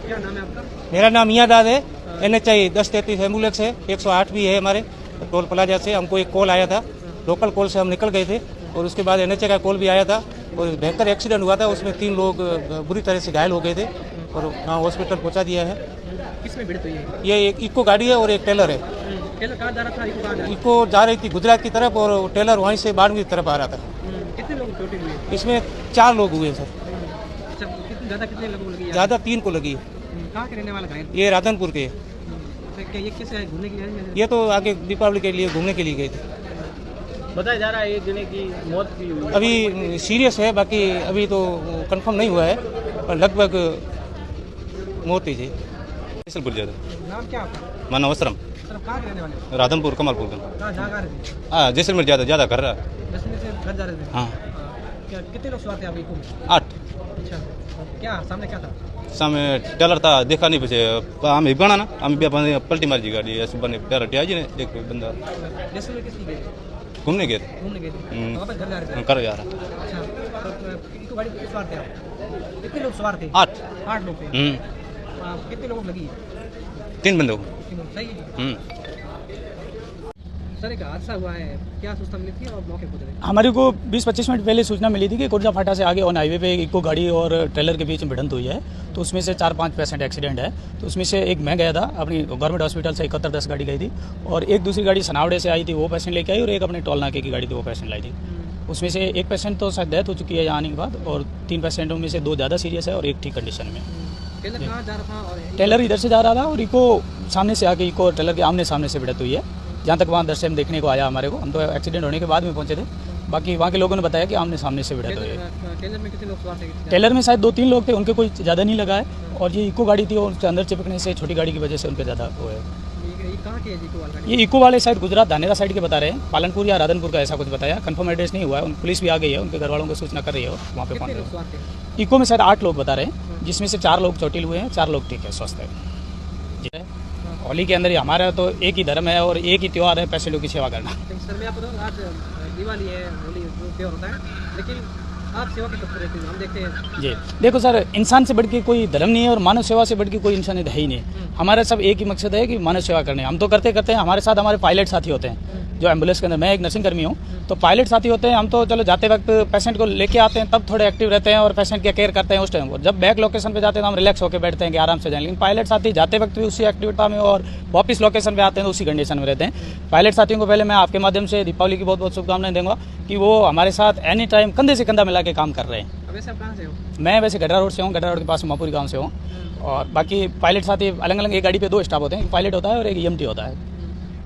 क्या नाम है आपका? मेरा नाम मियाँदाद है। NHI 1033 एम्बुलेंस है, 108 भी है हमारे टोल प्लाजा से। हमको एक कॉल आया था, लोकल कॉल से हम निकल गए थे और उसके बाद NHI का कॉल भी आया था और भयंकर एक्सीडेंट हुआ था। उसमें 3 लोग बुरी तरह से घायल हो गए थे और वहाँ हॉस्पिटल पहुँचा दिया है। किसमें भिड़ हुई है? ये एक इको गाड़ी है और एक टेलर है। टेलर कहाँ जा रहा था? इको कहाँ जा रहा था? इको जा रही थी गुजरात की तरफ और टेलर वहीं से बाड़मेर की तरफ आ रहा था। कितने लोग चोटिल हुए? इसमें 4 लोग हुए सर। अच्छा, कितने लोगों को लगी? ज़्यादा 3 को लगी। कहाँ के रहने वाला घायल? ये राधनपुर के। क्या ये कैसे घूमने के लिए? ये तो आगे दीपावली के लिए घूमने के लिए गए थे। बताया जा रहा है एक जने की मौत की हुई। अभी सीरियस है, बाकी अभी तो कंफर्म नहीं हुआ है, पर लगभग मौत ही है। जैसलपुर ज़्यादा। नाम क्या आपका? माना वस्त्रम। सर कहाँ के रहने वाले? राधनपुर कमलपुर का। कहाँ जा रहे थे? हाँ, जैसलमेर ज़्यादा कर रहा। जैसलमेर से घर जा रहे थे? हाँ। क्या कितने लोग सवार थे आप इको में? 8 अच्छा, क्या सामने क्या था? सामने टेलर था, देखा नहीं पीछे हम गणा ना हम पलटी मारी जी गाड़ी ऐसे बने पैर हटिया जी ने एक बंदा जैसलमेर किस लिए गए? घूमने गए थे। घूमने गए थे, वापस घर जा रहे थे? कर जा रहा। अच्छा, तो इको गाड़ी पे सवार थे आप? कितने लोग सवार थे? 8 लोग थे। कितने लोगों को लगी? 3 बंदों को। सही है। सर एक हादसा हुआ है, क्या सूचना मिली थी और मौके पर? हमारे को 20-25 मिनट पहले सूचना मिली थी कि कुर्जा फाटा से आगे ऑन हाईवे पे इको गाड़ी और ट्रेलर के बीच में भिड़ंत हुई है। तो उसमें से 4-5 पेशेंट एक्सीडेंट है। तो उसमें से एक मैं गया था, अपनी गवर्नमेंट हॉस्पिटल से 7110 गाड़ी गई थी और एक दूसरी गाड़ी सनावड़े से आई थी, वो पेशेंट लेके आई और एक अपने टोल नाके की गाड़ी थी, वो पेशेंट लाई थी। उसमें से एक पेशेंट तो शायद डेथ हो चुकी है यहाँ आने के बाद और 3 पेशेंटों में से 2 ज़्यादा सीरियस है और एक ठीक कंडीशन में। टेलर कहाँ जा रहा था? और टेलर इधर से जा रहा था और इको सामने से आके इको और टेलर के आमने सामने से भिड़त हुई है। जहाँ तक वहाँ दृश्य देखने को आया हमारे को, हम तो एक्सीडेंट होने के बाद में पहुँचे थे। बाकी वहाँ के लोगों ने बताया कि आमने सामने से भिड़त हुई है। टेलर में कितने लोग सवार थे? टेलर में शायद 2-3 लोग थे, उनके कोई ज़्यादा नहीं लगा है और ये इको गाड़ी थी और उसके अंदर चिपकने से छोटी गाड़ी की वजह से उनके ज़्यादा वो है। ये कहाँ के है इको वाला गाड़ी? ये इको वाले शायद गुजरात धानेरा साइड के बता रहे हैं, पालनपुर या राधनपुर का ऐसा कुछ बताया। कंफर्म एड्रेस नहीं हुआ है, पुलिस भी आ गई है, उनके घर वालों को सूचना कर रही है वहाँ पे कितने लोग पहुँच सवार थे? रहे। इको में शायद 8 लोग बता रहे हैं, जिसमें से 4 लोग चोटिल हुए हैं, 4 लोग ठीक है, स्वस्थ है जी। होली के अंदर ही हमारा तो एक ही धर्म है और एक ही त्यौहार है पैसेंटों की सेवा करना। सर मैं आपको बताऊँ, आज दिवाली है, होली त्यौहार होता है, लेकिन आप सेवा की तत्पर रहते हैं, हम देखते हैं। जी देखो सर, इंसान से बढ़ के कोई धर्म नहीं है और मानव सेवा से बढ़ के कोई इंसानियत है ही नहीं। हमारा सब एक ही मकसद है कि मानव सेवा करने। हम तो करते हैं, हमारे साथ हमारे पायलट साथी होते हैं जो एम्बुलेंस के अंदर, मैं एक नर्सिंग कर्मी हूँ, तो पायलट साथी होते हैं। हम तो चलो जाते वक्त पेशेंट को लेके आते हैं तब थोड़े एक्टिव रहते हैं और पेशेंट की केयर करते हैं उस टाइम। जब बैक लोकेशन पे जाते हैं तो हम रिलैक्स होकर बैठते हैं कि आराम से जाएं, लेकिन पायलट साथी जाते वक्त भी उसी एक्टिविटी में और वापस लोकेशन पे आते हैं तो उसी कंडीशन में रहते हैं। पायलट साथियों को पहले मैं आपके माध्यम से दीपावली की बहुत बहुत शुभकामनाएं दूंगा कि वो हमारे साथ एनी टाइम कंधे से कंधा मिला के काम कर रहे हैं। वैसे आप कहाँ से हो? मैं वैसे गडरा रोड से हूँ, गडरा रोड के पास मापुरी गाँव से हूँ। और बाकी पायलट साथी अलग अलग, एक गाड़ी पे 2 स्टाफ होते हैं, एक पायलट होता है और एक EMT होता है।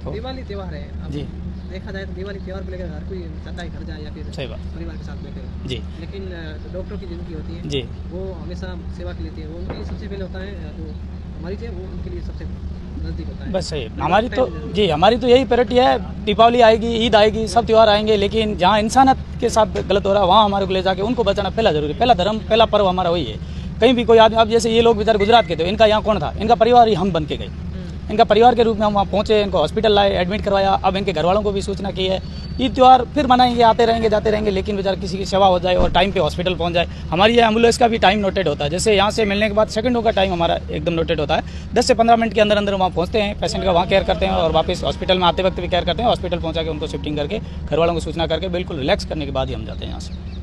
दिवाली त्यौहार है, अब जी देखा जाए तो दिवाली त्यौहार को लेकर हर कोई चाहता है घर जाए या फिर सही बात। परिवार के साथ बैठे। जी लेकिन डॉक्टर की जिंदगी होती है जी वो हमेशा सेवा के लेते हैं, वो उनके लिए सबसे पहले होता है, जो मरीज है वो उनके लिए सबसे नज़दीक होता है। बस सही। हमारी तो यही प्रायोरिटी है। दीपावली आएगी, ईद आएगी, सब त्यौहार आएंगे, लेकिन जहाँ इंसानियत के साथ गलत हो रहा है वहाँ हमारे को ले जाके उनको बचाना पहला जरूरी, पहला धर्म, पहला पर्व हमारा वही है। कहीं भी कोई आदमी, अब जैसे ये लोग बेचारे गुजरात के थे, इनका यहाँ कौन था? इनका परिवार ही हम बन के गए। इनका परिवार के रूप में हम वहाँ पहुँचे, इनको हॉस्पिटल लाए, एडमिट करवाया। अब इनके घर वालों को भी सूचना की है, ईद त्यौहार फिर मनाएंगे, आते रहेंगे जाते रहेंगे, लेकिन बेचारा किसी की सेवा हो जाए और टाइम पे हॉस्पिटल पहुँच जाए। हमारी ये एम्बुलेंस का भी टाइम नोटेड होता है, जैसे यहाँ से मिलने के बाद सेकंडों का टाइम हमारा एकदम नोटेड होता है। 10 से 15 मिनट के अंदर अंदर वहाँ पहुँचते हैं, पेशेंट का वहाँ केयर करते हैं और वापस हॉस्पिटल में आते वक्त भी केयर करते हैं। हॉस्पिटल पहुँचा के उनको शिफ्टिंग करके घर वालों को सूचना करके बिल्कुल रिलैक्स करने के बाद ही हम जाते हैं यहाँ से।